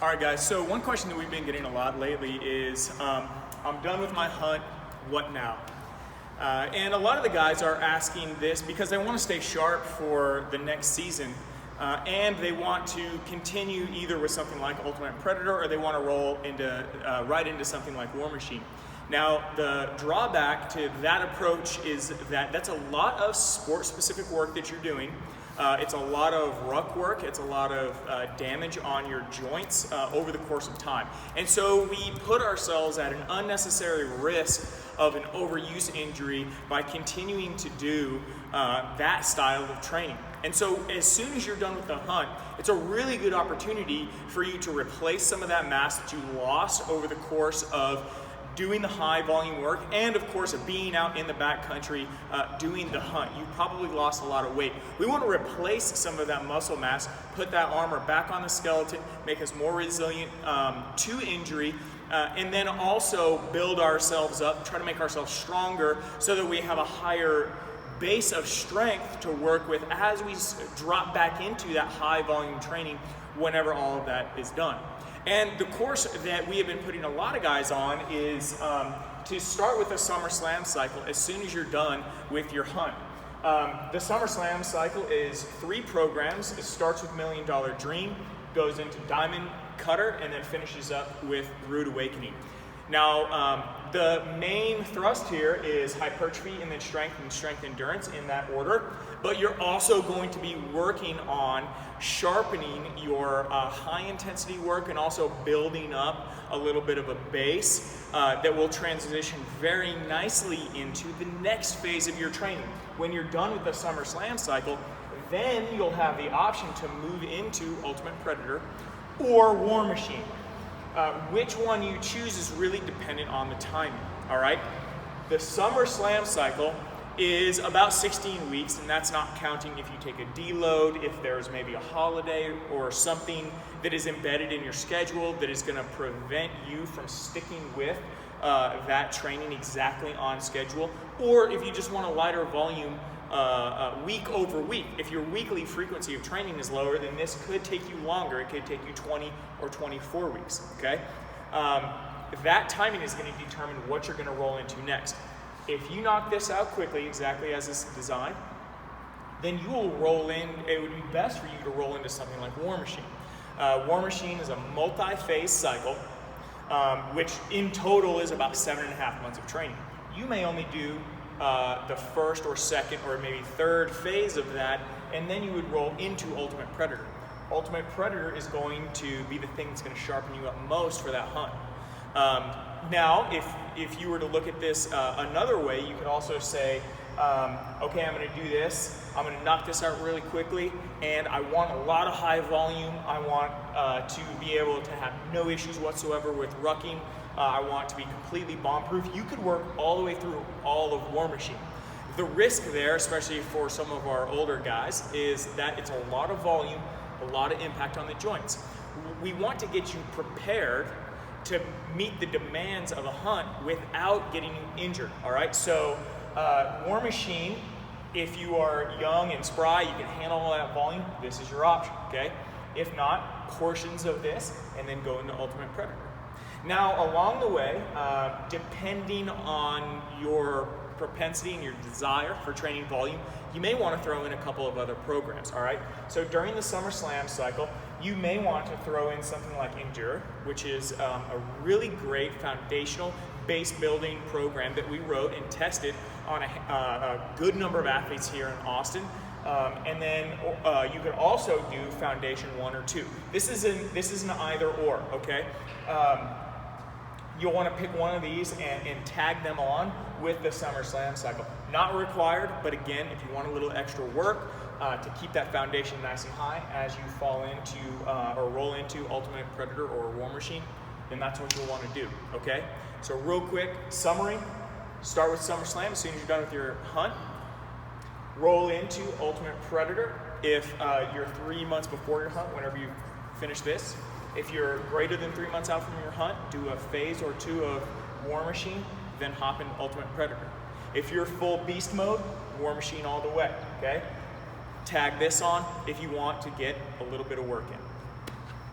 All right, guys, so one question that we've been getting a lot lately is, I'm done with my hunt, what now? And a lot of the guys are asking this because they want to stay sharp for the next season, and they want to continue either with something like Ultimate Predator, or they want to roll into right into something like War Machine. Now, the drawback to that approach is that that's a lot of sport-specific work that you're doing. It's a lot of ruck work, it's a lot of damage on your joints over the course of time. And so we put ourselves at an unnecessary risk of an overuse injury by continuing to do that style of training. And so as soon as you're done with the hunt, it's a really good opportunity for you to replace some of that mass that you lost over the course of doing the high volume work, and of course being out in the backcountry doing the hunt. You probably lost a lot of weight. We want to replace some of that muscle mass, put that armor back on the skeleton, make us more resilient to injury, and then also build ourselves up, try to make ourselves stronger so that we have a higher base of strength to work with as we drop back into that high volume training whenever all of that is done. And the course that we have been putting a lot of guys on is to start with the SummerSlam cycle as soon as you're done with your hunt. The SummerSlam cycle is 3 programs. It starts with $1 Million Dream, goes into Diamond Cutter, and then finishes up with Rude Awakening. Now, the main thrust here is hypertrophy and then strength endurance in that order, but you're also going to be working on sharpening your high intensity work and also building up a little bit of a base that will transition very nicely into the next phase of your training. When you're done with the SummerSlam cycle, then you'll have the option to move into Ultimate Predator or War Machine. Which one you choose is really dependent on the timing, all right? The SummerSlam cycle is about 16 weeks, and that's not counting if you take a deload, if there's maybe a holiday or something that is embedded in your schedule that is gonna prevent you from sticking with that training exactly on schedule, or if you just want a lighter volume week over week. If your weekly frequency of training is lower, then this could take you longer. It could take you 20 or 24 weeks, okay? That timing is gonna determine what you're gonna roll into next. If you knock this out quickly, exactly as it's designed, then you will roll in, it would be best for you to roll into something like War Machine. War Machine is a multi-phase cycle, which in total is about 7.5 months of training. You may only do the first or second or maybe third phase of that, and then you would roll into Ultimate Predator. Ultimate Predator is going to be the thing that's going to sharpen you up most for that hunt. Now, if you were to look at this another way, you could also say, okay, I'm going to do this, I'm going to knock this out really quickly, and I want a lot of high volume. I want to be able to have no issues whatsoever with rucking. I want to be completely bomb-proof. You could work all the way through all of War Machine. The risk there, especially for some of our older guys, is that it's a lot of volume, a lot of impact on the joints. We want to get you prepared to meet the demands of a hunt without getting you injured, all right? So War Machine, if you are young and spry, you can handle all that volume, this is your option, okay? If not, portions of this, and then go into Ultimate Predator. Now, along the way, depending on your propensity and your desire for training volume, you may want to throw in a couple of other programs, all right? So during the SummerSlam cycle, you may want to throw in something like Endure, which is a really great foundational base building program that we wrote and tested on a good number of athletes here in Austin. And then you could also do Foundation 1 or 2. This is an either or, okay? You'll want to pick one of these and tag them on with the SummerSlam cycle. Not required, but again, if you want a little extra work to keep that foundation nice and high as you fall into or roll into Ultimate Predator or War Machine, then that's what you'll want to do, okay? So real quick summary, start with SummerSlam as soon as you're done with your hunt. Roll into Ultimate Predator if you're 3 months before your hunt, whenever you finish this. If you're greater than 3 months out from your hunt, do a phase or 2 of War Machine, then hop into Ultimate Predator. If you're full beast mode, War Machine all the way, okay? Tag this on if you want to get a little bit of work in.